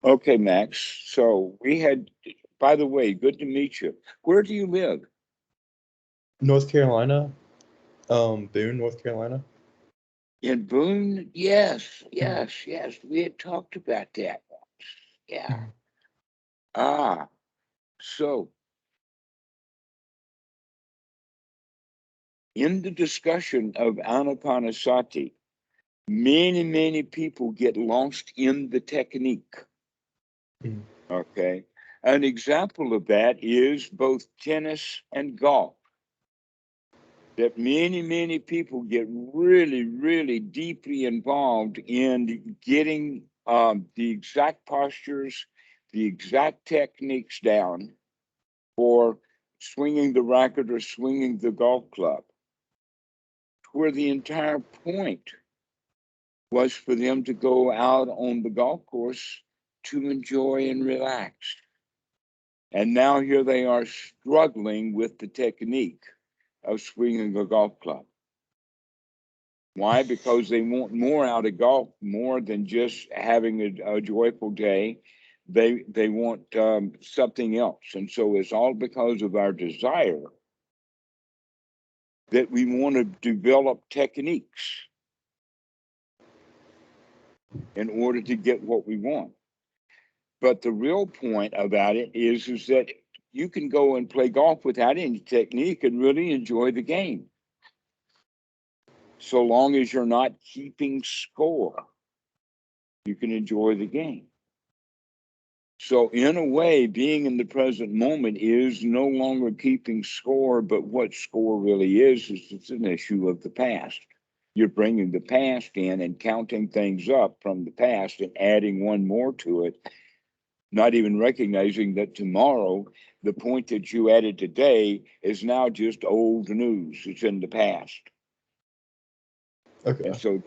Okay, Max. So we had, by the way, good to meet you. Where do you live? North Carolina, Boone, North Carolina. In Boone? Yes, Mhm. yes, yes. We had talked about that once. Yeah. Mhm. Ah, so in the discussion of ānāpānasati, many people get lost in the technique. Mhm. Okay. An example of that is both tennis and golf. That many people get really deeply involved in getting the exact postures, the exact techniques down for swinging the racket or swinging the golf club, where the entire point was for them to go out on the golf course to enjoy and relax. And now here they are struggling with the technique of swinging a golf club. Why? Because they want more out of golf, more than just having a joyful day. They want something else, and so it's all because of our desire that we want to develop techniques in order to get what we want. But the real point about it is that you can go and play golf without any technique and really enjoy the game, so long as you're not keeping score. You can enjoy the game. So, in a way, being in the present moment is no longer keeping score, but what score really is it's an issue of the past. You're bringing the past in and counting things up from the past and adding one more to it, not even recognizing that tomorrow, the point that you added today is now just old news. It's in the past. And Okay. so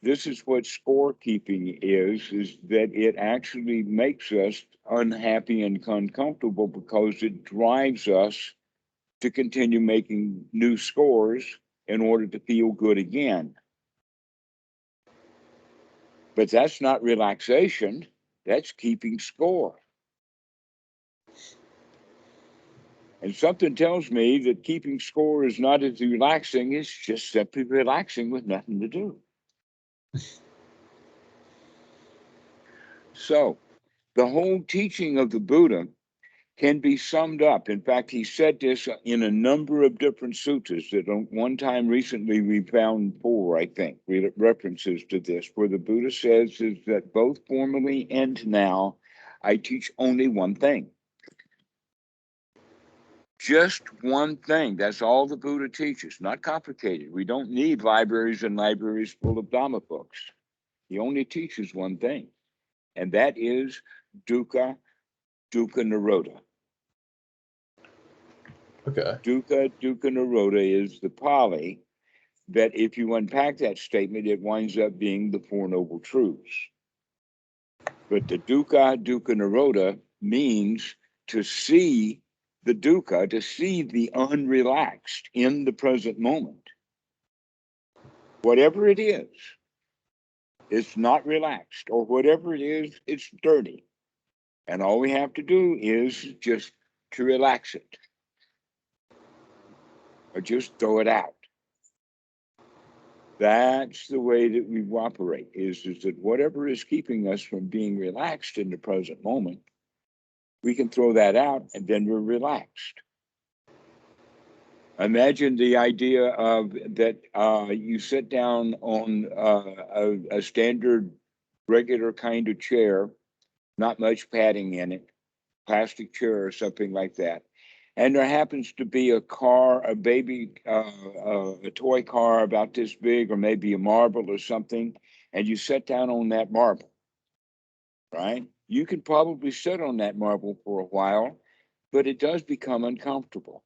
this is what scorekeeping is that it actually makes us unhappy and uncomfortable because it drives us to continue making new scores in order to feel good again. But that's not relaxation, that's keeping score. And something tells me that keeping score is not as relaxing, it's just simply relaxing with nothing to do. So the whole teaching of the Buddha can be summed up. In fact, he said this in a number of different suttas that one time recently we found four, I think, references to this, where the Buddha says is that both formerly and now I teach only one thing. Just one thing. That's all the Buddha teaches. Not complicated. We don't need libraries and libraries full of Dhamma books. He only teaches one thing, and that is dukkha, nirodha. Okay. Dukkha nirodha is the Pali that if you unpack that statement, it winds up being the Four Noble Truths. But the dukkha nirodha means to see the dukkha, to see the unrelaxed in the present moment. Whatever it is, it's not relaxed, or whatever it is, it's dirty. And all we have to do is just to relax it, or just throw it out. That's the way that we operate, is that whatever is keeping us from being relaxed in the present moment, we can throw that out and then we're relaxed. Imagine the idea of that you sit down on a standard, regular kind of chair, not much padding in it, plastic chair or something like that. And there happens to be a car, a baby, a toy car about this big, or maybe a marble or something, and you sit down on that marble, right? You can probably sit on that marble for a while, but it does become uncomfortable.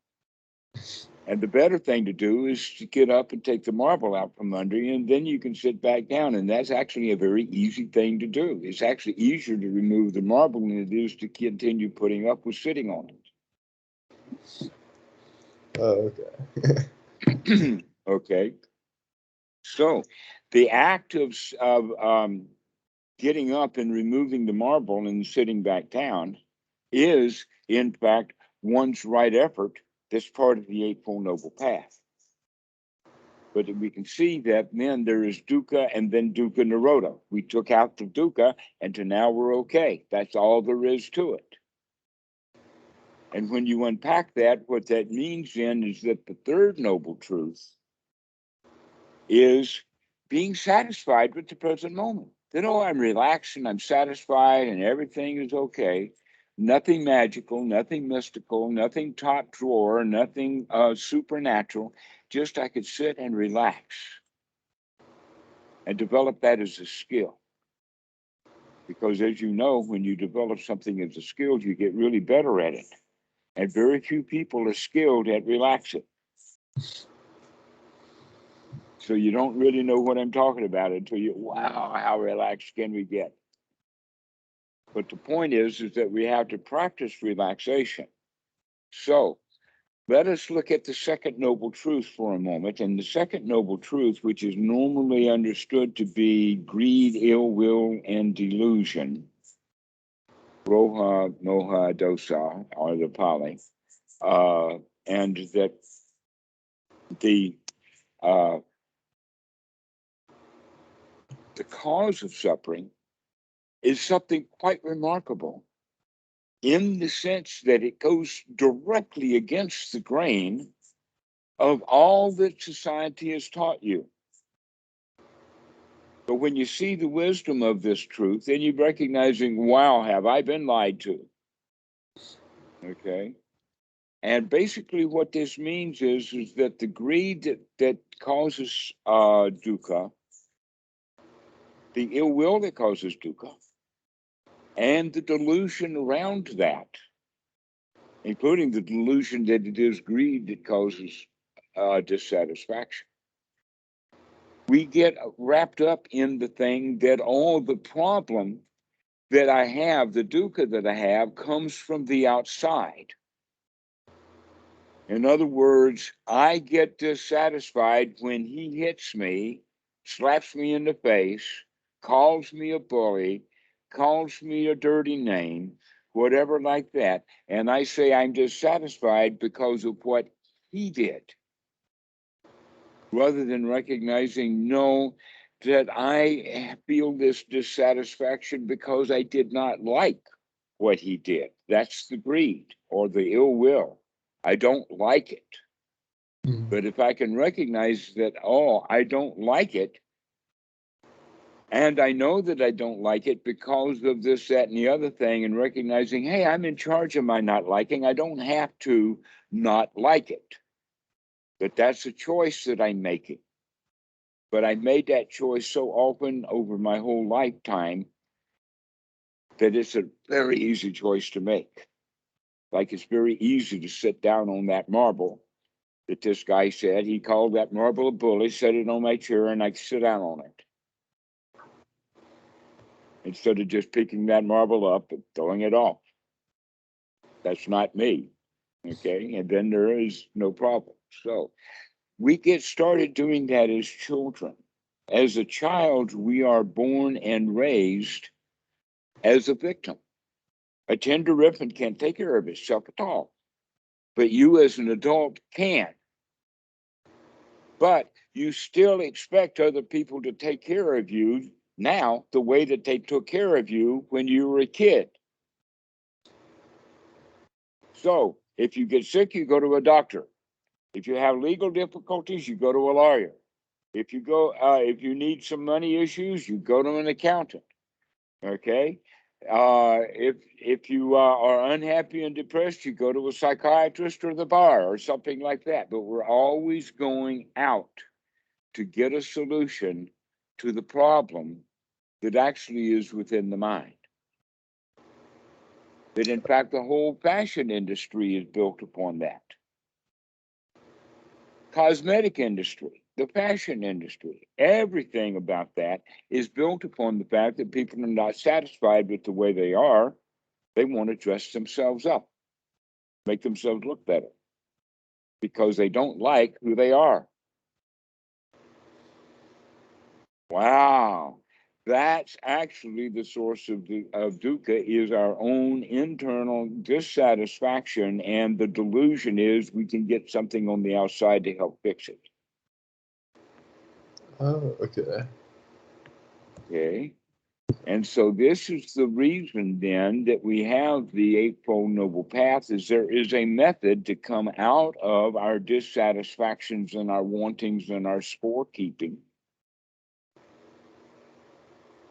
And the better thing to do is to get up and take the marble out from under you, and then you can sit back down. And that's actually a very easy thing to do. It's actually easier to remove the marble than it is to continue putting up with sitting on Oh, okay. it. Okay. So the act of getting up and removing the marble and sitting back down is, in fact, one's right effort. That's part of the Eightfold Noble Path. But we can see that then there is dukkha and then dukkha nirodha. We took out the dukkha and to now we're okay. That's all there is to it. And when you unpack that, what that means then is that the third noble truth is being satisfied with the present moment. That, oh, I'm relaxed and I'm satisfied and everything is okay. Nothing magical, nothing mystical, nothing top drawer, nothing supernatural. Just I could sit and relax and develop that as a skill. Because as you know, when you develop something as a skill, you get really better at it. And very few people are skilled at relaxing. So you don't really know what I'm talking about until you, wow, how relaxed can we get? But the point is that we have to practice relaxation. So let us look at the second noble truth for a moment. And the second noble truth, which is normally understood to be greed, ill will, and delusion, roha, moha, dosa, are the Pali, and that the cause of suffering is something quite remarkable in the sense that it goes directly against the grain of all that society has taught you. But when you see the wisdom of this truth, then you're recognizing, wow, have I been lied to? Okay. And basically what this means is that the greed that causes dukkha, the ill will that causes dukkha, and the delusion around that, including the delusion that it is greed that causes dissatisfaction. We get wrapped up in the thing that all the problem that I have, the dukkha that I have, comes from the outside. In other words, I get dissatisfied when he hits me, slaps me in the face, calls me a bully, calls me a dirty name, whatever like that. And I say I'm dissatisfied because of what he did, rather than recognizing, no, that I feel this dissatisfaction because I did not like what he did. That's the greed or the ill will. I don't like it. But if I can recognize that, oh, I don't like it, and I know that I don't like it because of this, that, and the other thing, and recognizing, hey, I'm in charge of my not liking. I don't have to not like it. But that's a choice that I'm making. But I made that choice so often over my whole lifetime that it's a very easy choice to make. Like it's very easy to sit down on that marble that this guy said. He called that marble a bully, set it on my chair, and I could sit down on it. Instead of just picking that marble up and throwing it off. That's not me. Okay. And then there is no problem. So we get started doing that as children. As a child, we are born and raised as a victim. A tender infant can't take care of itself at all. But you as an adult can. But you still expect other people to take care of you now the way that they took care of you when you were a kid. So if you get sick, you go to a doctor. If you have legal difficulties, you go to a lawyer. If you need some money issues, you go to an accountant. Okay. If you are unhappy and depressed, you go to a psychiatrist or the bar or something like that. But we're always going out to get a solution to the problem that actually is within the mind. That in fact, the whole fashion industry is built upon that. Cosmetic industry, the fashion industry, everything about that is built upon the fact that people are not satisfied with the way they are. They want to dress themselves up, make themselves look better, because they don't like who they are. Wow. That's actually the source of dukkha, is our own internal dissatisfaction, and the delusion is we can get something on the outside to help fix it. Oh, okay. Okay. And so this is the reason then that we have the Eightfold Noble Path, is there is a method to come out of our dissatisfactions and our wantings and our scorekeeping.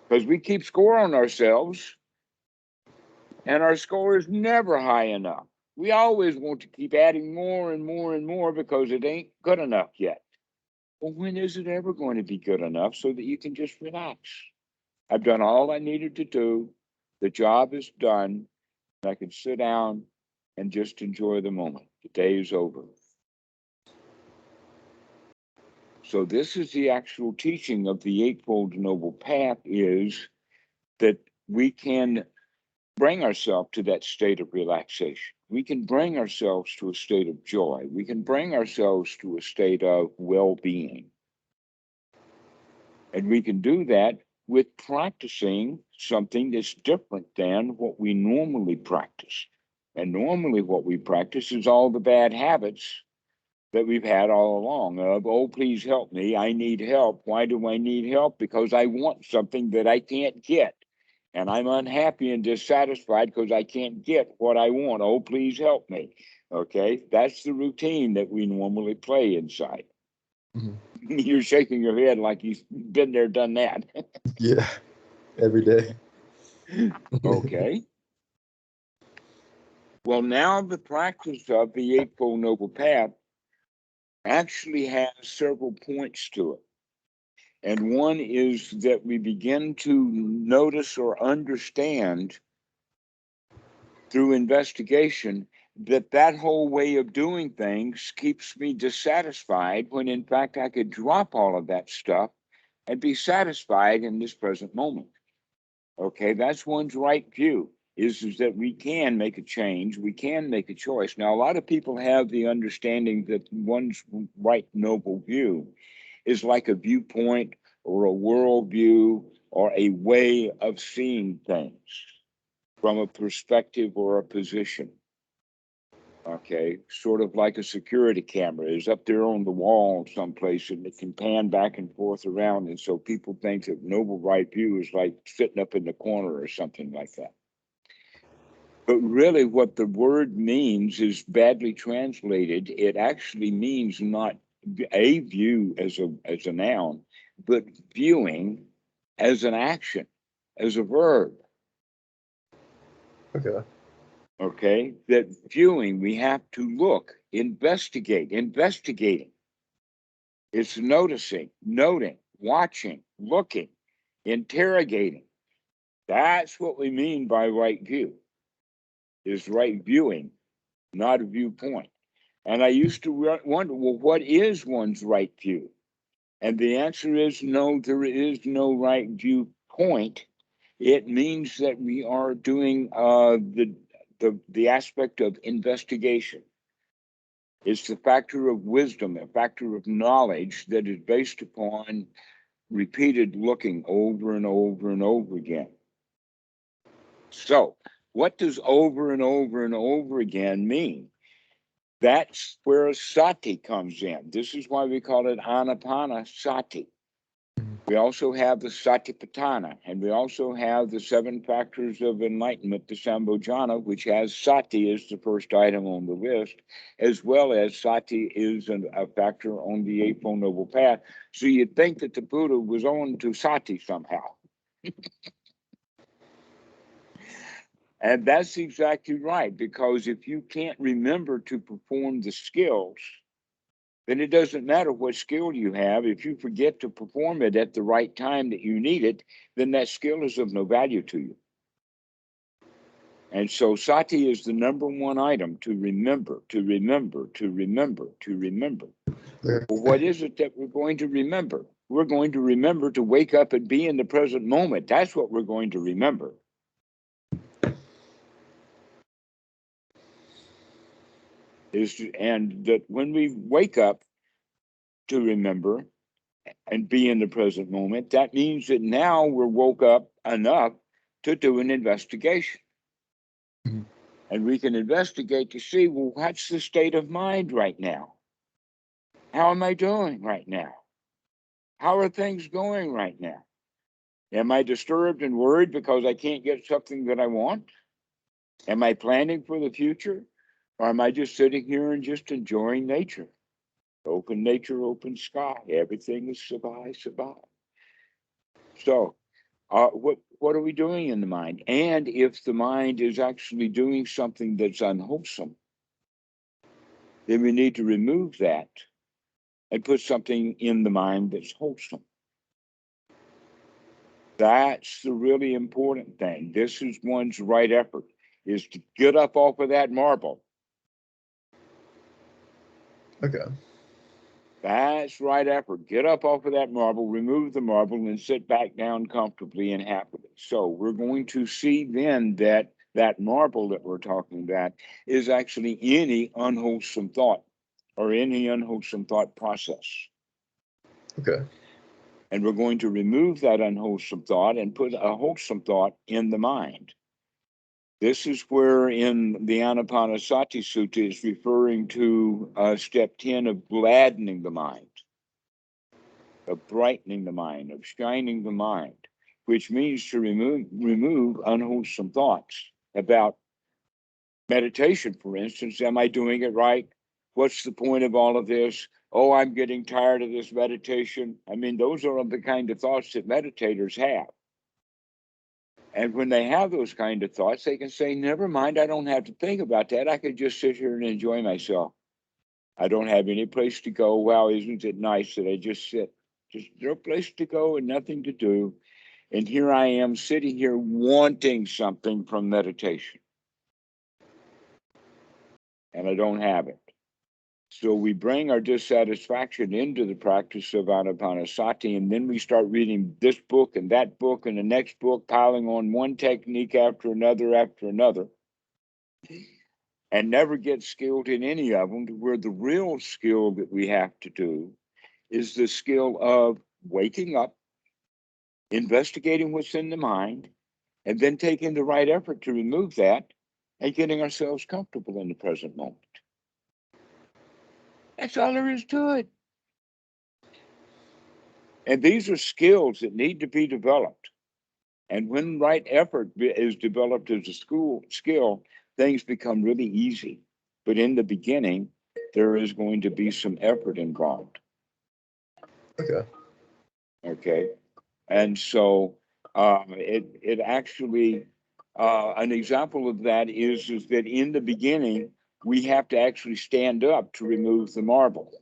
Because we keep score on ourselves, and our score is never high enough. We always want to keep adding more and more and more because it ain't good enough yet. Well, when is it ever going to be good enough so that you can just relax? I've done all I needed to do. The job is done. I can sit down and just enjoy the moment. The day is over. So this is the actual teaching of the Eightfold Noble Path, is that we can bring ourselves to that state of relaxation. We can bring ourselves to a state of joy. We can bring ourselves to a state of well-being. And we can do that with practicing something that's different than what we normally practice. And normally what we practice is all the bad habits that we've had all along of, oh, please help me, I need help. Why do I need help? Because I want something that I can't get. And I'm unhappy and dissatisfied because I can't get what I want. Oh, please help me. Okay, that's the routine that we normally play inside. Mm-hmm. You're shaking your head like you've been there, done that. Yeah, every day. Okay. Well, now the practice of the Eightfold Noble Path actually has several points to it. And one is that we begin to notice or understand through investigation that that whole way of doing things keeps me dissatisfied, when in fact I could drop all of that stuff and be satisfied in this present moment. Okay, that's one's right view, is that we can make a change, we can make a choice. Now, a lot of people have the understanding that one's right noble view is like a viewpoint or a worldview or a way of seeing things from a perspective or a position. Okay, sort of like a security camera is up there on the wall someplace, and it can pan back and forth around. And so people think that noble right view is like sitting up in the corner or something like that. But really what the word means is badly translated. It actually means not a view as a noun, but viewing as an action, as a verb. Okay. Okay, that viewing, we have to look, investigate. Investigating, it's noticing, noting, watching, looking, interrogating. That's what we mean by right view, is right viewing, not a viewpoint. And I used to wonder, well, what is one's right view? And the answer is no, there is no right viewpoint. It means that we are doing the aspect of investigation. It's the factor of wisdom, a factor of knowledge that is based upon repeated looking over and over and over again. So, what does over and over and over again mean? That's where sati comes in. This is why we call it ānāpānasati. We also have the satipatthana, and we also have the Seven Factors of Enlightenment, the Jhana, which has sati as the first item on the list, as well as sati is a factor on the Eightfold Noble Path. So you'd think that the Buddha was on to sati somehow. And that's exactly right, because if you can't remember to perform the skills, then it doesn't matter what skill you have. If you forget to perform it at the right time that you need it, then that skill is of no value to you. And so sati is the number one item to remember, to remember, to remember, to remember. Well, what is it that we're going to remember? We're going to remember to wake up and be in the present moment. That's what we're going to remember. And that when we wake up to remember, and be in the present moment, that means that now we're woke up enough to do an investigation. Mhm. And we can investigate to see, well, what's the state of mind right now? How am I doing right now? How are things going right now? Am I disturbed and worried because I can't get something that I want? Am I planning for the future? Or am I just sitting here and just enjoying nature? Open nature, open sky. Everything is sabai, sabai. So, what are we doing in the mind? And if the mind is actually doing something that's unwholesome, then we need to remove that and put something in the mind that's wholesome. That's the really important thing. This is one's right effort, is to get up off of that marble. Okay. That's right effort. Get up off of that marble, remove the marble, and sit back down comfortably and happily. So we're going to see then that that marble that we're talking about is actually any unwholesome thought or any unwholesome thought process. Okay. And we're going to remove that unwholesome thought and put a wholesome thought in the mind. This is where in the ānāpānasati sutta is referring to step 10 of gladdening the mind, of brightening the mind, of shining the mind, which means to remove unwholesome thoughts about meditation, for instance. Am I doing it right? What's the point of all of this? Oh, I'm getting tired of this meditation. I mean, those are the kind of thoughts that meditators have. And when they have those kind of thoughts, they can say, never mind, I don't have to think about that. I could just sit here and enjoy myself. I don't have any place to go. Wow, isn't it nice that I just sit? Just no place to go and nothing to do. And here I am sitting here wanting something from meditation. And I don't have it. So we bring our dissatisfaction into the practice of ānāpānasati, and then we start reading this book and that book and the next book, piling on one technique after another, and never get skilled in any of them, to where the real skill that we have to do is the skill of waking up, investigating what's in the mind, and then taking the right effort to remove that and getting ourselves comfortable in the present moment. That's all there is to it. And these are skills that need to be developed. And when right effort is developed as a skill, things become really easy. But in the beginning, there is going to be some effort involved. Okay. Okay. And so it actually, an example of that is that in the beginning, we have to actually stand up to remove the marble.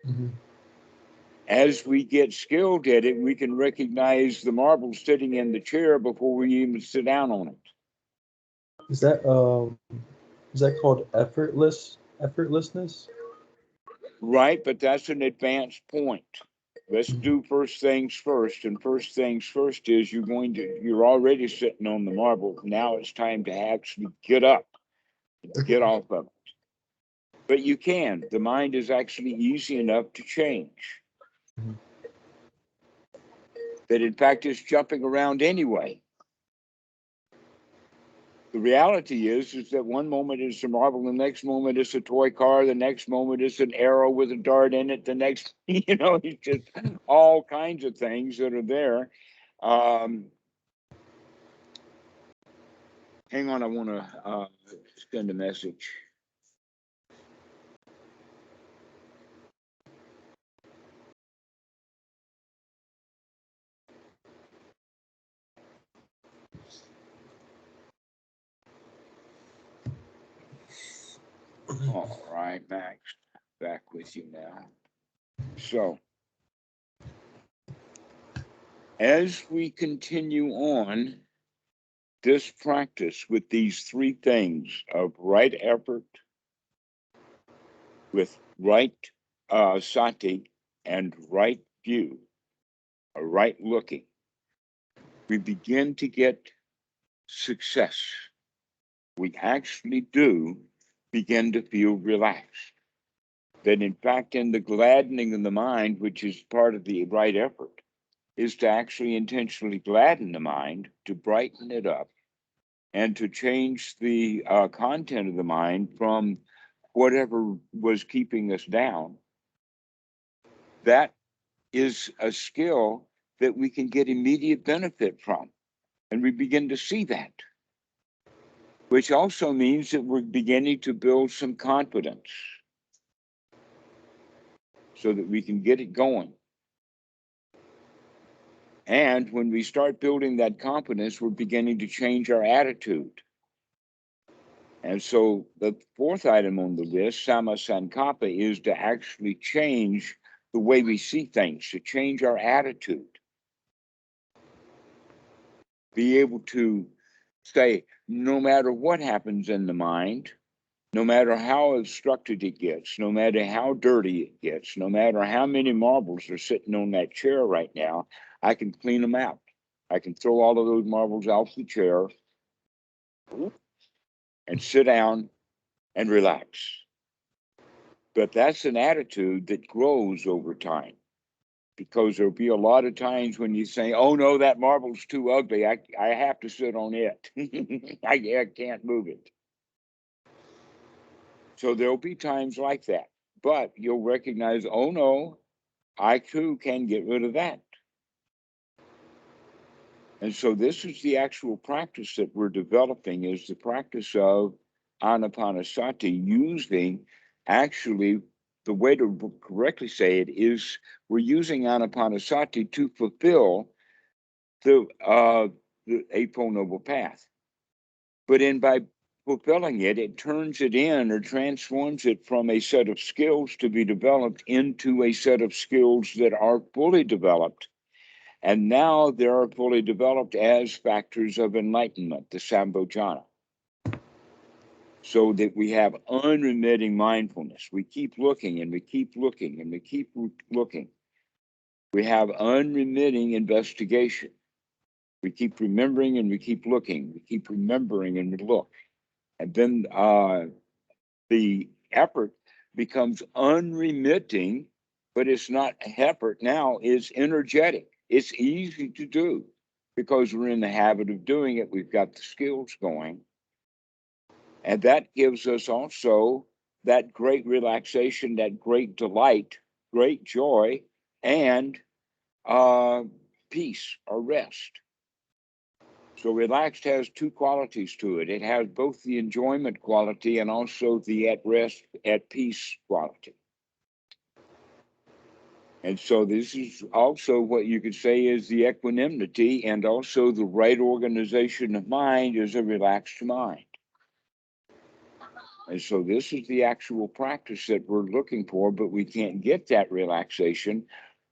Mhm. As we get skilled at it, we can recognize the marble sitting in the chair before we even sit down on it. Is that called effortlessness? Right, but that's an advanced point. Let's do first things first. And first things first is you're already sitting on the marble. Now it's time to actually get up, get off of it. But you can. The mind is actually easy enough to change. Mhm. That in fact it's jumping around anyway. The reality is that one moment is a marble, the next moment is a toy car, the next moment is an arrow with a dart in it, the next, it's just all kinds of things that are there. Hang on, I want to send a message. All right, Max, back with you now. So, as we continue on this practice with these three things of right effort, with right sati, and right view, or right looking, we begin to get success. We actually do begin to feel relaxed. That in fact, in the gladdening of the mind, which is part of the right effort, is to actually intentionally gladden the mind, to brighten it up, and to change the content of the mind from whatever was keeping us down. That is a skill that we can get immediate benefit from. And we begin to see that, which also means that we're beginning to build some confidence so that we can get it going. And when we start building that confidence, we're beginning to change our attitude. And so the fourth item on the list, samādhi, is to actually change the way we see things, to change our attitude. Be able to say, no matter what happens in the mind, no matter how obstructed it gets, no matter how dirty it gets, no matter how many marbles are sitting on that chair right now, I can clean them out. I can throw all of those marbles off the chair and sit down and relax. But that's an attitude that grows over time, because there'll be a lot of times when you say, oh no, that marble's too ugly. I have to sit on it. I can't move it. So there'll be times like that, but you'll recognize, oh no, I too can get rid of that. And so this is the actual practice that we're developing, is the practice of ānāpānasati, using, actually, the way to correctly say it is we're using ānāpānasati to fulfill the Eightfold Noble Path. But by fulfilling it, it turns it in or transforms it from a set of skills to be developed into a set of skills that are fully developed. And now they are fully developed as factors of enlightenment, the Jhana. So that we have unremitting mindfulness. We keep looking and we keep looking and we keep looking. We have unremitting investigation. We keep remembering and we keep looking. We keep remembering and we look. And then the effort becomes unremitting, but it's not effort now, it's energetic. It's easy to do because we're in the habit of doing it. We've got the skills going. And that gives us also that great relaxation, that great delight, great joy, and peace or rest. So relaxed has two qualities to it. It has both the enjoyment quality and also the at rest, at peace quality. And so this is also what you could say is the equanimity, and also the right organization of mind is a relaxed mind. And so this is the actual practice that we're looking for, but we can't get that relaxation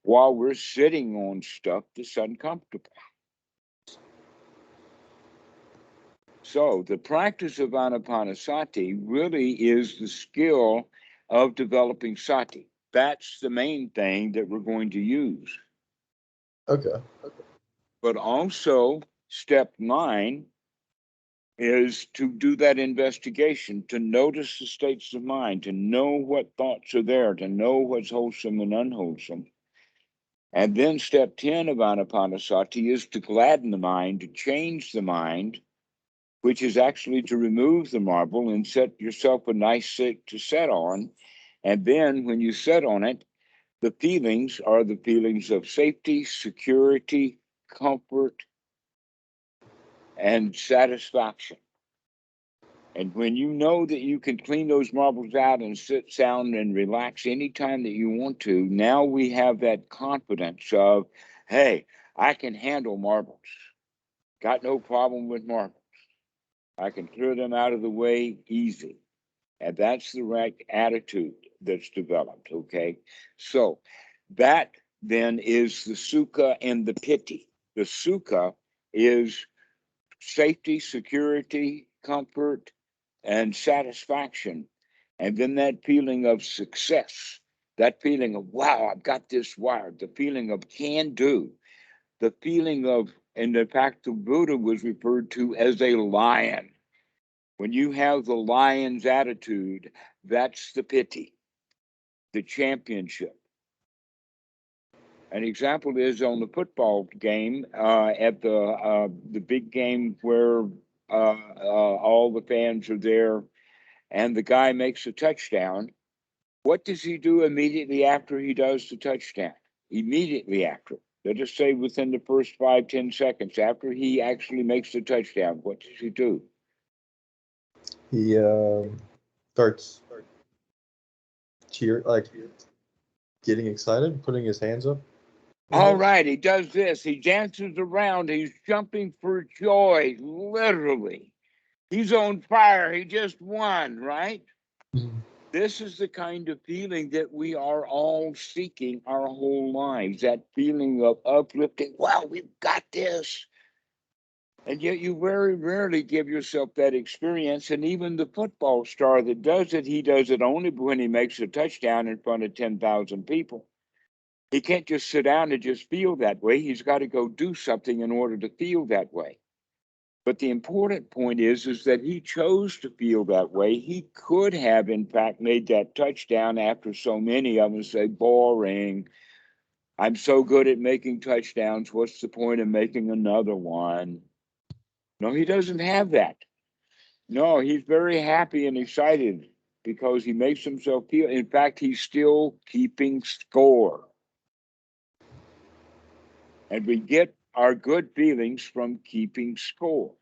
while we're sitting on stuff that's uncomfortable. So the practice of ānāpānasati really is the skill of developing sati. That's the main thing that we're going to use. Okay. But also, step 9 is to do that investigation, to notice the states of mind, to know what thoughts are there, to know what's wholesome and unwholesome. And then step 10 of ānāpānasati is to gladden the mind, to change the mind, which is actually to remove the marble and set yourself a nice sit to set on. And then when you sit on it, the feelings are the feelings of safety, security, comfort, and satisfaction. And when you know that you can clean those marbles out and sit sound and relax anytime that you want to, now we have that confidence of, hey, I can handle marbles. Got no problem with marbles. I can clear them out of the way easy. And that's the right attitude that's developed, okay? So that then is the sukha and the piti. The sukha is safety, security, comfort, and satisfaction. And then that feeling of success, that feeling of, wow, I've got this wired, the feeling of can do, the feeling of, and in fact, the Buddha was referred to as a lion. When you have the lion's attitude, that's the piti. the championship. An example is on the football game, at the big game where all the fans are there, and the guy makes a touchdown. What does he do immediately after he does the touchdown? Immediately after, let us say within the first 5-10 seconds after he actually makes the touchdown, what does he do? He starts cheer, like getting excited, putting his hands up. All right, he does this. He dances around. He's jumping for joy, literally. He's on fire. He just won, right? Mhm. This is the kind of feeling that we are all seeking our whole lives, that feeling of uplifting. Wow, we've got this. And yet you very rarely give yourself that experience. And even the football star that does it, he does it only when he makes a touchdown in front of 10,000 people. He can't just sit down and just feel that way. He's got to go do something in order to feel that way. But the important point is that he chose to feel that way. He could have, in fact, made that touchdown after so many of them say, boring. I'm so good at making touchdowns. What's the point of making another one? No, he doesn't have that. No, he's very happy and excited because he makes himself feel. In fact, he's still keeping score. And we get our good feelings from keeping score.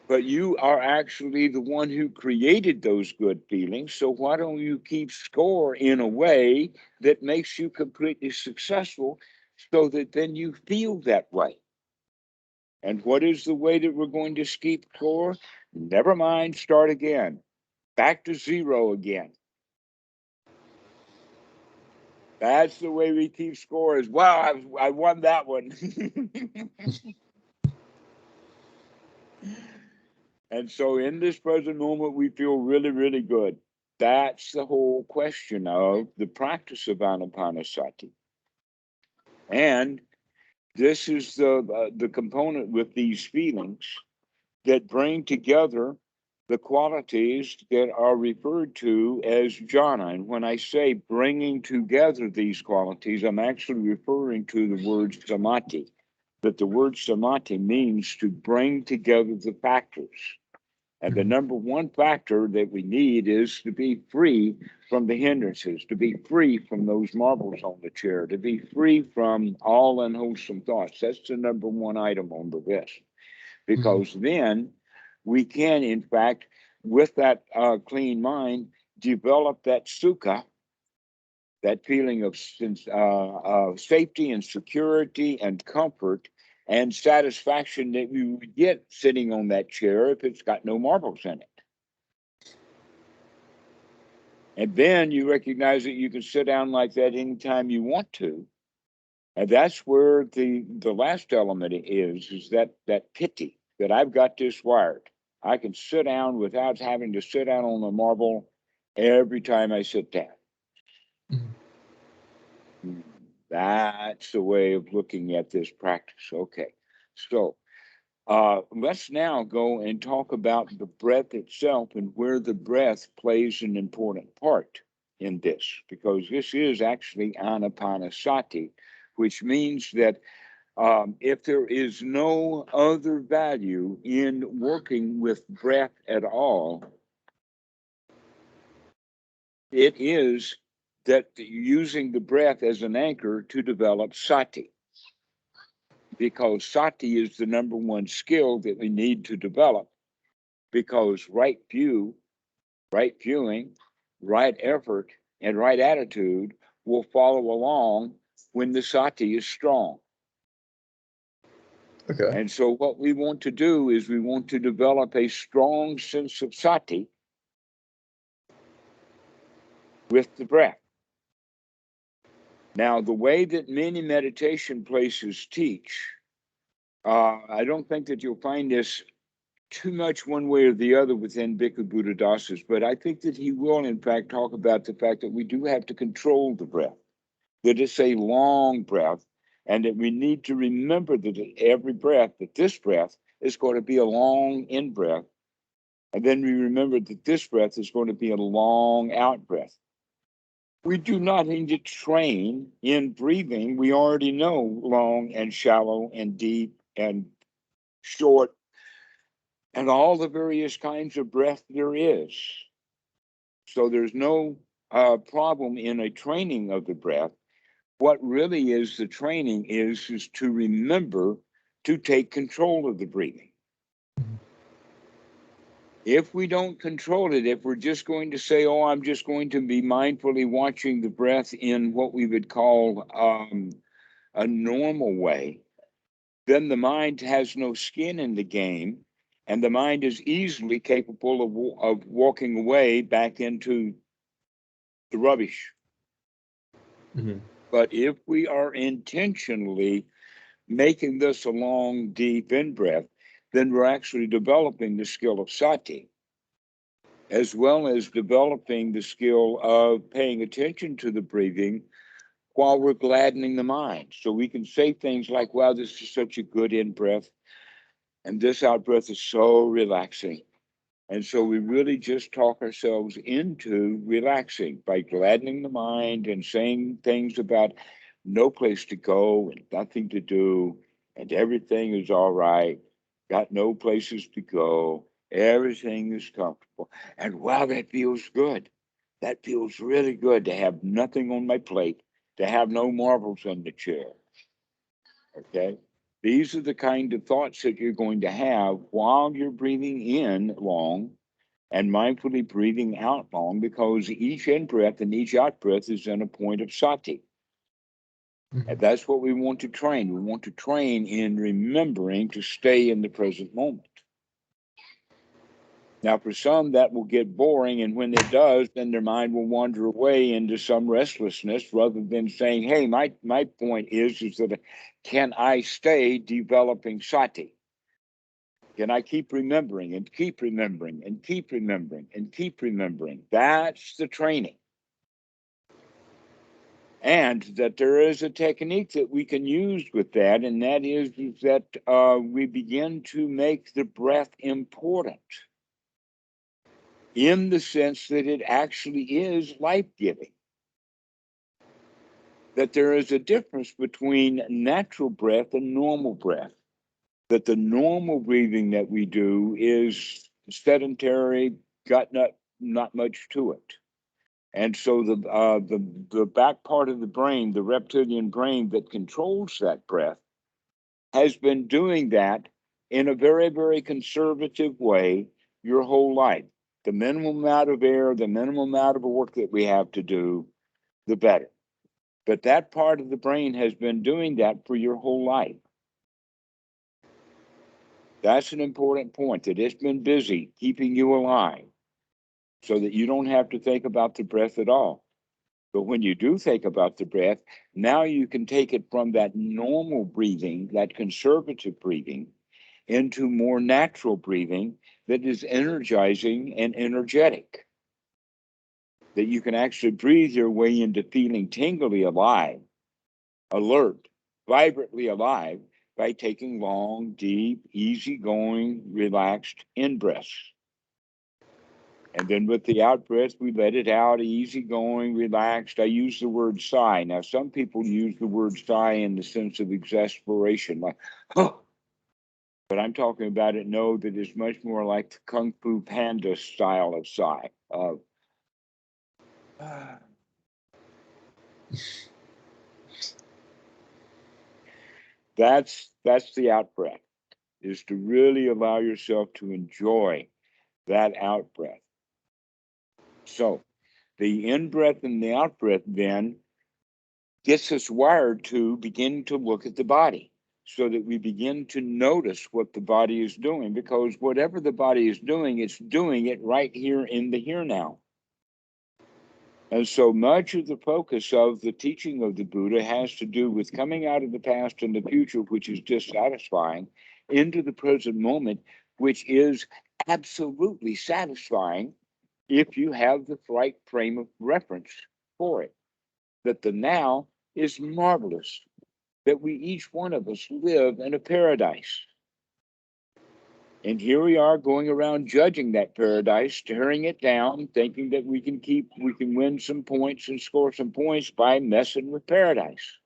But you are actually the one who created those good feelings. So why don't you keep score in a way that makes you completely successful so that then you feel that way? And what is the way that we're going to keep score? Never mind, start again. Back to zero again. That's the way we keep score is, wow, I won that one. And so in this present moment, we feel really, really good. That's the whole question of the practice of ānāpānasati. And this is the component with these feelings that bring together the qualities that are referred to as jhana. And when I say bringing together these qualities, I'm actually referring to the word samādhi, that the word samādhi means to bring together the factors. And the number one factor that we need is to be free from the hindrances, to be free from those marbles on the chair, to be free from all unwholesome thoughts. That's the number one item on the list. Because then we can, in fact, with that clean mind, develop that sukha, that feeling of safety and security and comfort and satisfaction that we would get sitting on that chair if it's got no marbles in it. And then you recognize that you can sit down like that anytime you want to. And that's where the last element is that piti, that I've got this wired. I can sit down without having to sit down on the marble every time I sit down. That's the way of looking at this practice. Okay, so let's now go and talk about the breath itself and where the breath plays an important part in this, because this is actually ānāpānasati, which means that if there is no other value in working with breath at all, it is that using the breath as an anchor to develop sati. Because sati is the number one skill that we need to develop, because right view, right viewing, right effort, and right attitude will follow along when the sati is strong. Okay. And so what we want to do is we want to develop a strong sense of sati with the breath. Now, the way that many meditation places teach, I don't think that you'll find this too much one way or the other within Bhikkhu Buddhadasa's, but I think that he will, in fact, talk about the fact that we do have to control the breath, that it's a long breath, and that we need to remember that every breath, that this breath is going to be a long in-breath, And then we remember that this breath is going to be a long out breath. We do not need to train in breathing. We already know long and shallow and deep and short and all the various kinds of breath there is. So there's no problem in a training of the breath. What really is the training is to remember to take control of the breathing. If we don't control it, if we're just going to say, oh, I'm just going to be mindfully watching the breath in what we would call a normal way, then the mind has no skin in the game, and the mind is easily capable of walking away back into the rubbish. Mm-hmm. But if we are intentionally making this a long, deep in-breath, then we're actually developing the skill of sati, as well as developing the skill of paying attention to the breathing while we're gladdening the mind. So we can say things like, wow, this is such a good in-breath, and this out-breath is so relaxing. And so we really just talk ourselves into relaxing by gladdening the mind and saying things about no place to go and nothing to do, and everything is all right, got no places to go, everything is comfortable. And wow, that feels good. That feels really good to have nothing on my plate, to have no marbles on the chair. Okay? These are the kind of thoughts that you're going to have while you're breathing in long and mindfully breathing out long, because each in-breath and each out-breath is in a point of sati. Mm-hmm. And that's what we want to train. We want to train in remembering to stay in the present moment. Now, for some, that will get boring, and when it does, then their mind will wander away into some restlessness rather than saying, hey, my point is that can I stay developing sati? Can I keep remembering and keep remembering and keep remembering and keep remembering? That's the training. And that there is a technique that we can use with that, and that is that we begin to make the breath important in the sense that it actually is life-giving. That there is a difference between natural breath and normal breath. That the normal breathing that we do is sedentary, got not much to it. And so the back part of the brain, the reptilian brain that controls that breath, has been doing that in a very, very conservative way your whole life. The minimum amount of air, the minimum amount of work that we have to do, the better. But that part of the brain has been doing that for your whole life. That's an important point, that it's been busy keeping you alive so that you don't have to think about the breath at all. But when you do think about the breath, now you can take it from that normal breathing, that conservative breathing, into more natural breathing that is energizing and energetic. That you can actually breathe your way into feeling tingly alive, alert, vibrantly alive by taking long, deep, easygoing, relaxed in-breaths. And then with the out-breath, we let it out, easygoing, relaxed. I use the word sigh. Now, some people use the word sigh in the sense of exasperation, like, oh. But I'm talking about it, know that it's much more like the Kung Fu Panda style of sigh. That's the out-breath, is to really allow yourself to enjoy that out-breath. So the in-breath and the out-breath then gets us wired to begin to look at the body, so that we begin to notice what the body is doing, because whatever the body is doing, it's doing it right here in the here now. And so much of the focus of the teaching of the Buddha has to do with coming out of the past and the future, which is dissatisfying, into the present moment, which is absolutely satisfying if you have the right frame of reference for it. That the now is marvelous, that we, each one of us, live in a paradise. And here we are going around judging that paradise, tearing it down, thinking that we can win some points and score some points by messing with paradise.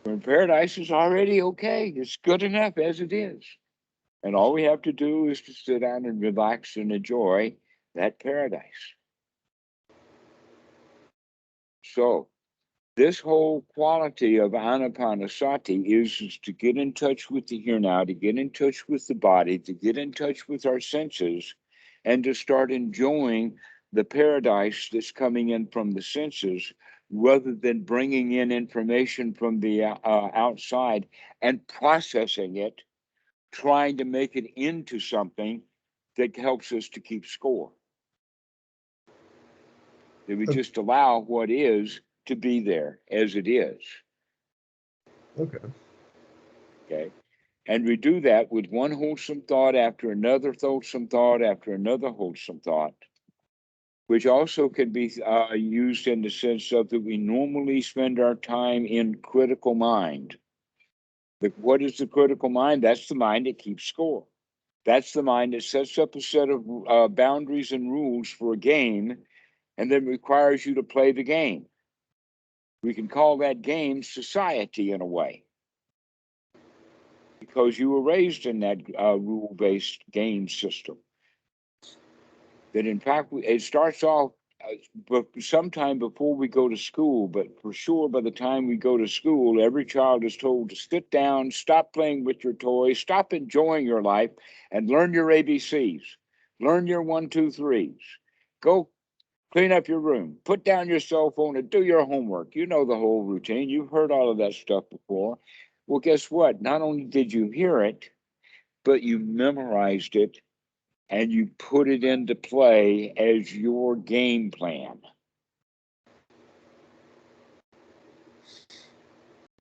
When paradise is already okay, it's good enough as it is. And all we have to do is to sit down and relax and enjoy that paradise. So this whole quality of ānāpānasati is to get in touch with the here now, to get in touch with the body, to get in touch with our senses, and to start enjoying the paradise that's coming in from the senses, rather than bringing in information from the outside and processing it, trying to make it into something that helps us to keep score. That we just allow what is to be there as it is. Okay. Okay. And we do that with one wholesome thought after another wholesome thought after another wholesome thought, which also can be used in the sense of that we normally spend our time in critical mind. But what is the critical mind? That's the mind that keeps score. That's the mind that sets up a set of boundaries and rules for a game, and then requires you to play the game. We can call that game society in a way, because you were raised in that rule-based game system. That in fact, it starts off sometime before we go to school, but for sure by the time we go to school, every child is told to sit down, stop playing with your toys, stop enjoying your life, and learn your ABCs. Learn your 1, 2, 3s. Go clean up your room, put down your cell phone, and do your homework. You know the whole routine. You've heard all of that stuff before. Well, guess what? Not only did you hear it, but you memorized it and you put it into play as your game plan.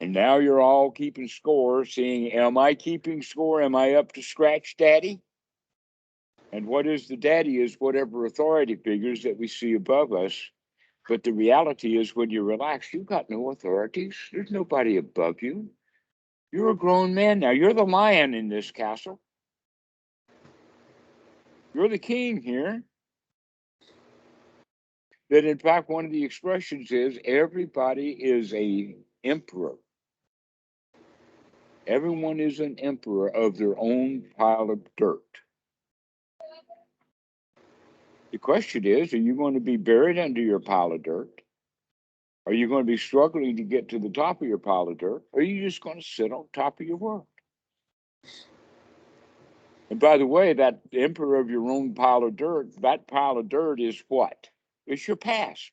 And now you're all keeping score, seeing, am I keeping score? Am I up to scratch, Daddy? And what is the daddy is whatever authority figures that we see above us. But the reality is, when you relax, you've got no authorities. There's nobody above you. You're a grown man now. You're the lion in this castle. You're the king here. That in fact, one of the expressions is everybody is a emperor. Everyone is an emperor of their own pile of dirt. The question is, are you going to be buried under your pile of dirt? Are you going to be struggling to get to the top of your pile of dirt? Or are you just going to sit on top of your world? And by the way, that emperor of your own pile of dirt, that pile of dirt is what? It's your past.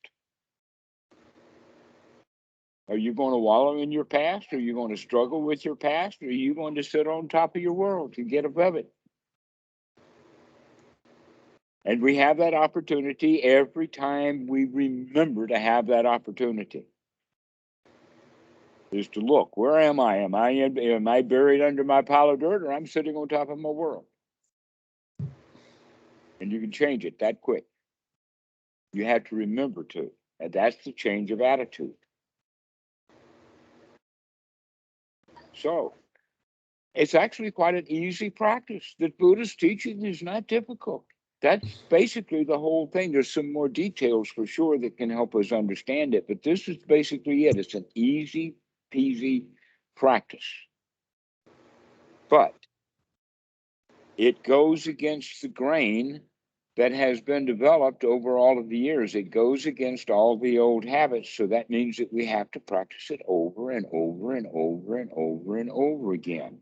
Are you going to wallow in your past? Are you going to struggle with your past? Or are you going to sit on top of your world and get above it? And we have that opportunity every time we remember to have that opportunity. Is to look, where am I? Am I buried under my pile of dirt, or I'm sitting on top of my world? And you can change it that quick. You have to remember to. And that's the change of attitude. So it's actually quite an easy practice. The Buddha's teaching is not difficult. That's basically the whole thing. There's some more details for sure that can help us understand it, but this is basically it. It's an easy peasy practice. But it goes against the grain that has been developed over all of the years. It goes against all the old habits. So that means that we have to practice it over and over and over and over and over again,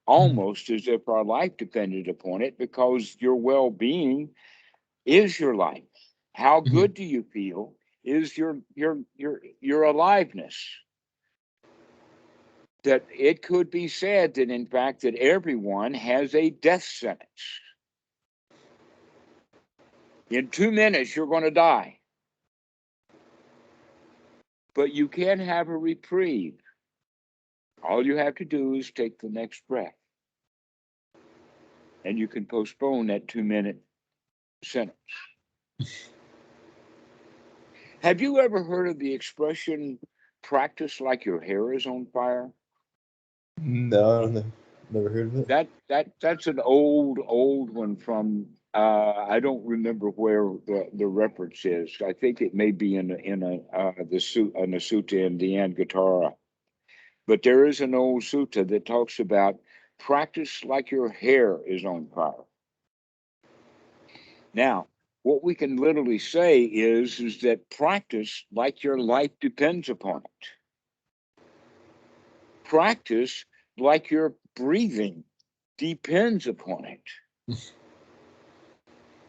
almost as if our life depended upon it, because your well-being is your life. How good do you feel is your aliveness. That it could be said that in fact that everyone has a death sentence. In 2 minutes, you're going to die. But you can have a reprieve. All you have to do is take the next breath. And you can postpone that 2-minute sentence. Have you ever heard of the expression, practice like your hair is on fire? No, Never heard of it. That's an old one from I don't remember where the reference is. I think it may be in the sutta in the Anguttara. But there is an old sutta that talks about practice like your hair is on fire. Now, what we can literally say is that practice like your life depends upon it. Practice like your breathing depends upon it.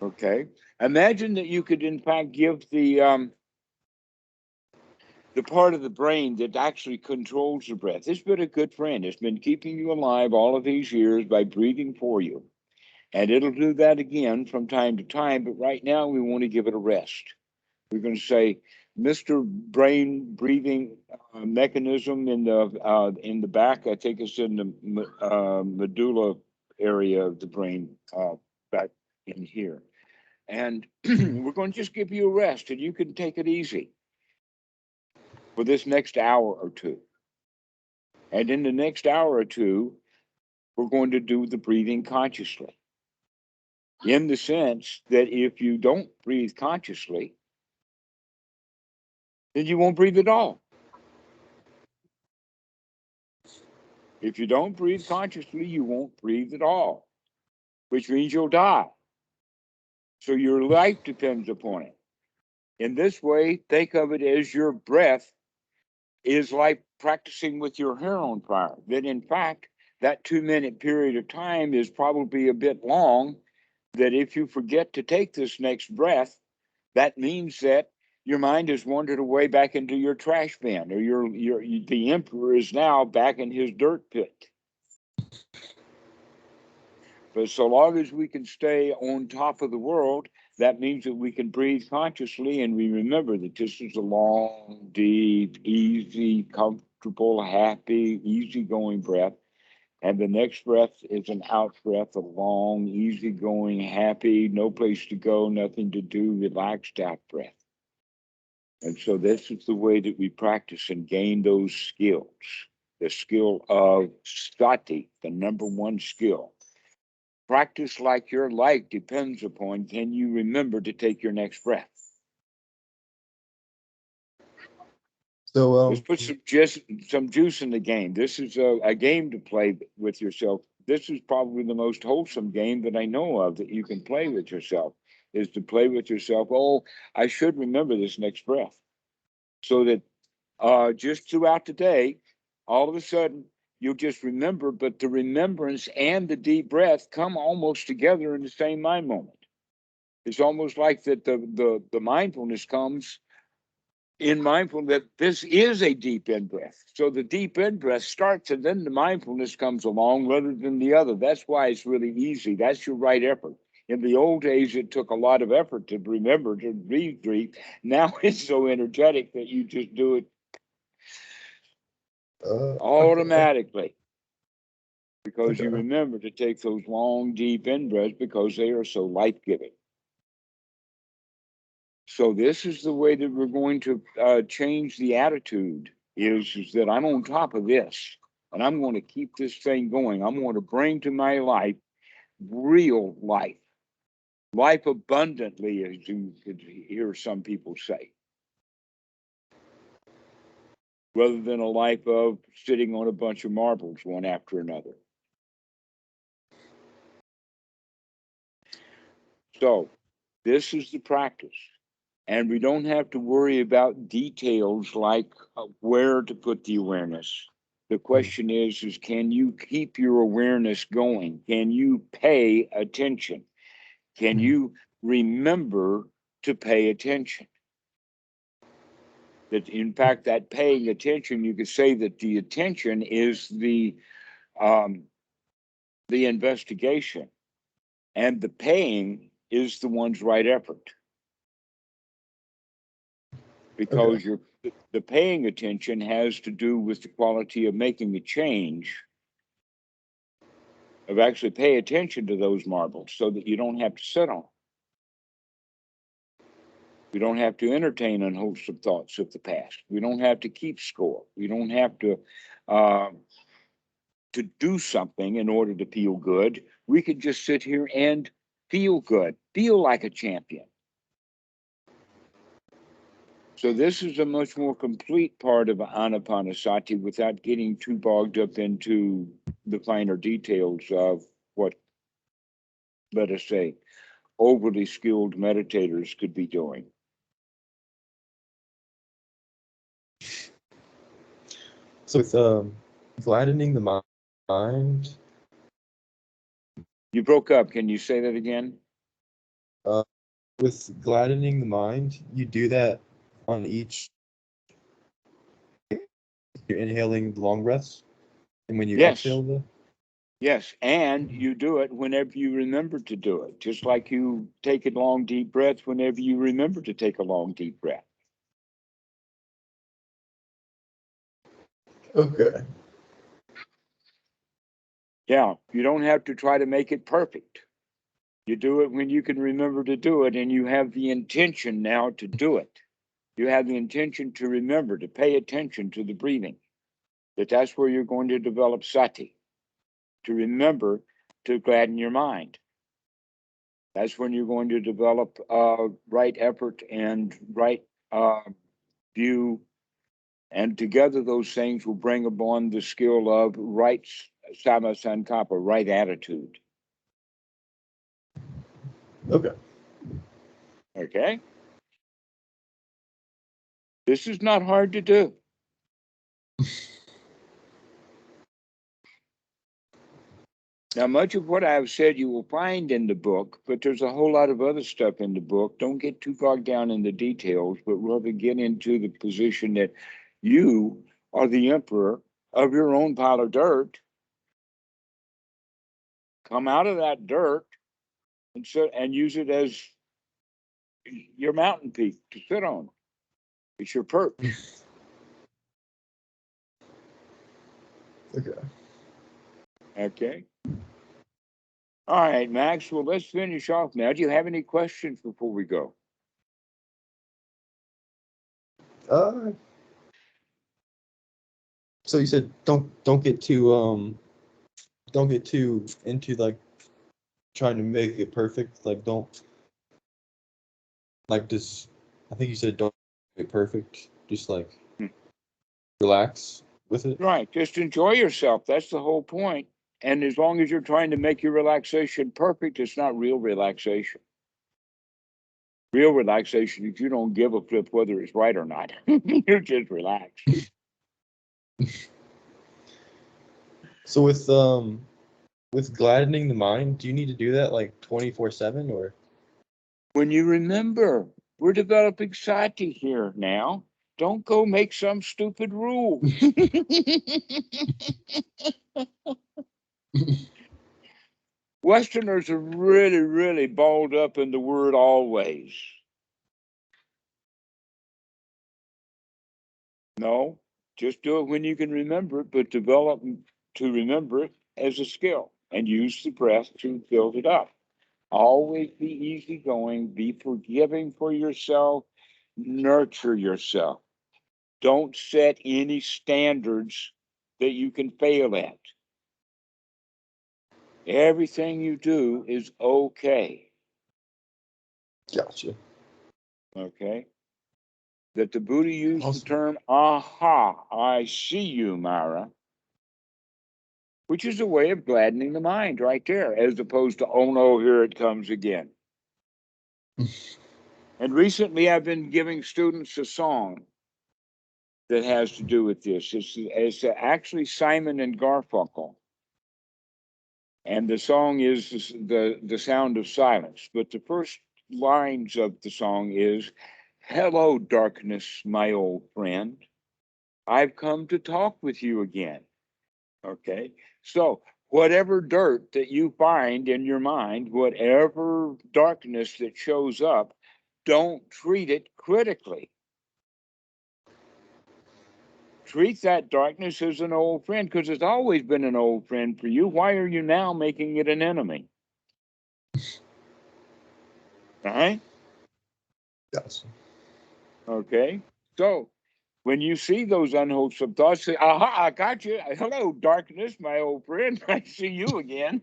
Okay? Imagine that you could, in fact, give the part of the brain that actually controls the breath. It's been a good friend. It's been keeping you alive all of these years by breathing for you. And it'll do that again from time to time. But right now, we want to give it a rest. We're going to say, Mr. Brain breathing mechanism in the back. I think it's in the medulla area of the brain, back in here. And we're going to just give you a rest, and you can take it easy for this next hour or two. And in the next hour or two, we're going to do the breathing consciously. In the sense that if you don't breathe consciously, then you won't breathe at all. If you don't breathe consciously, you won't breathe at all, which means you'll die. So your life depends upon it. In this way, think of it as your breath is like practicing with your hair on fire. That in fact, that 2-minute period of time is probably a bit long, that if you forget to take this next breath, that means that your mind has wandered away back into your trash bin, or the emperor is now back in his dirt pit. But so long as we can stay on top of the world, that means that we can breathe consciously, and we remember that this is a long, deep, easy, comfortable, happy, easygoing breath. And the next breath is an out breath, a long, easygoing, happy, no place to go, nothing to do, relaxed out breath. And so this is the way that we practice and gain those skills. The skill of sati, the number one skill. Practice like your life depends upon, can you remember to take your next breath? So, Let's put some juice in the game. This is a game to play with yourself. This is probably the most wholesome game that I know of that you can play with yourself, is to play with yourself. Oh, I should remember this next breath. So that just throughout the day, all of a sudden, you'll just remember, but the remembrance and the deep breath come almost together in the same mind moment. It's almost like that the mindfulness comes in mindfulness, that this is a deep in breath. So the deep in breath starts, and then the mindfulness comes along rather than the other. That's why it's really easy. That's your right effort. In the old days, it took a lot of effort to remember to breathe deep. Now it's so energetic that you just do it automatically, because you remember to take those long, deep in breaths because they are so life-giving. So this is the way that we're going to change the attitude, is that I'm on top of this, and I'm going to keep this thing going. I'm going to bring to my life real life, life abundantly, as you could hear some people say, rather than a life of sitting on a bunch of marbles one after another. So this is the practice. And we don't have to worry about details like where to put the awareness. The question is can you keep your awareness going? Can you pay attention? Can you remember to pay attention? That in fact, that paying attention, you could say that the attention is the investigation, and the paying is the one's right effort. Because the paying attention has to do with the quality of making a change, of actually pay attention to those marbles so that you don't have to sit on them. We don't have to entertain unwholesome thoughts of the past. We don't have to keep score. We don't have to to do something in order to feel good. We could just sit here and feel good, feel like a champion. So this is a much more complete part of ānāpānasati without getting too bogged up into the finer details of what, let us say, overly skilled meditators could be doing. So with gladdening the mind. You broke up. Can you say that again? With gladdening the mind, you do that on each. You're inhaling the long breaths, and when you exhale the. Yes, and you do it whenever you remember to do it, just like you take a long, deep breath whenever you remember to take a long, deep breath. Okay. Yeah, you don't have to try to make it perfect. You do it when you can remember to do it, and you have the intention now to do it. You have the intention to remember, to pay attention to the breathing, that's where you're going to develop sati, to remember to gladden your mind. That's when you're going to develop right effort and right view. And together those things will bring upon the skill of right samasankappa, right attitude. Okay. Okay? This is not hard to do. Now, much of what I've said you will find in the book, but there's a whole lot of other stuff in the book. Don't get too bogged down in the details, but rather get into the position that you are the emperor of your own pile of dirt. Come out of that dirt and use it as your mountain peak to sit on. It's your perch. Okay. Okay. All right, Max. Well, let's finish off now. Do you have any questions before we go? So you said don't get too into like trying to make it perfect. Like don't like just. I think you said don't make it perfect. Just like relax with it. Right. Just enjoy yourself. That's the whole point. And as long as you're trying to make your relaxation perfect, it's not real relaxation. Real relaxation is you don't give a flip whether it's right or not. You're just relaxed. So with gladdening the mind, do you need to do that like 24/7 or? When you remember, we're developing sati here now. Don't go make some stupid rule. Westerners are really, really balled up in the word always. No, just do it when you can remember it, but develop to remember it as a skill and use the breath to build it up. Always be easygoing, be forgiving for yourself, nurture yourself. Don't set any standards that you can fail at. Everything you do is okay. Gotcha. Okay? That the Buddha used the term, aha, I see you, Mara, which is a way of gladdening the mind right there, as opposed to, oh no, here it comes again. And recently I've been giving students a song that has to do with this. It's actually Simon and Garfunkel. And the song is the sound of silence. But the first lines of the song is, hello, darkness, my old friend. I've come to talk with you again. Okay. So whatever dirt that you find in your mind, whatever darkness that shows up, don't treat it critically. Treat that darkness as an old friend, because it's always been an old friend for you. Why are you now making it an enemy? All right? Gotcha. Okay. So When you see those unwholesome thoughts, say, aha, I got you. Hello, darkness, my old friend. I see you again.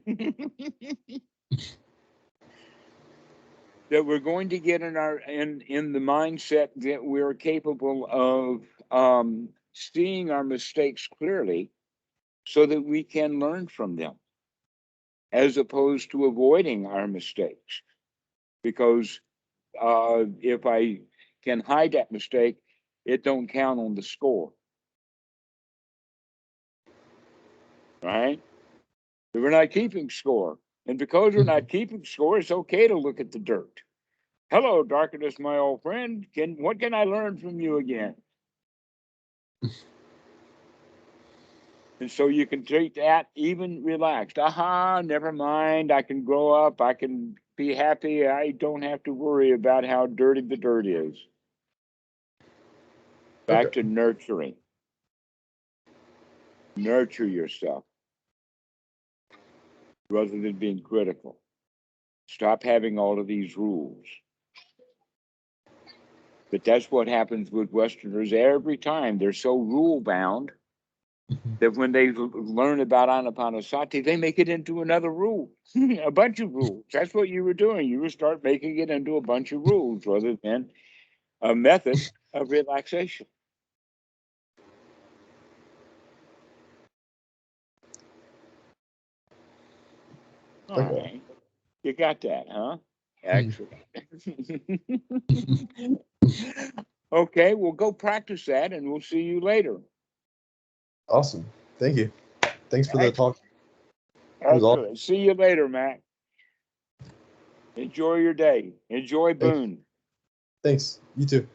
That we're going to get in the mindset that we're capable of seeing our mistakes clearly so that we can learn from them, as opposed to avoiding our mistakes. Because if I can hide that mistake, it don't count on the score. Right? We're not keeping score. And because we're not keeping score, it's okay to look at the dirt. Hello, darkness, my old friend. What can I learn from you again? And so you can take that even relaxed. Aha, never mind. I can grow up. I can be happy. I don't have to worry about how dirty the dirt is. Back to nurturing. Nurture yourself rather than being critical. Stop having all of these rules. But that's what happens with Westerners every time. They're so rule-bound that when they learn about ānāpānasati, they make it into another rule, a bunch of rules. That's what you were doing. You would start making it into a bunch of rules rather than a method of relaxation. All right. You got that, huh? Excellent. Okay, we'll go practice that and we'll see you later. Awesome. Thank you. Thanks for the talk. Excellent. See you later, Matt. Enjoy your day. Enjoy Boone. Thanks. You too.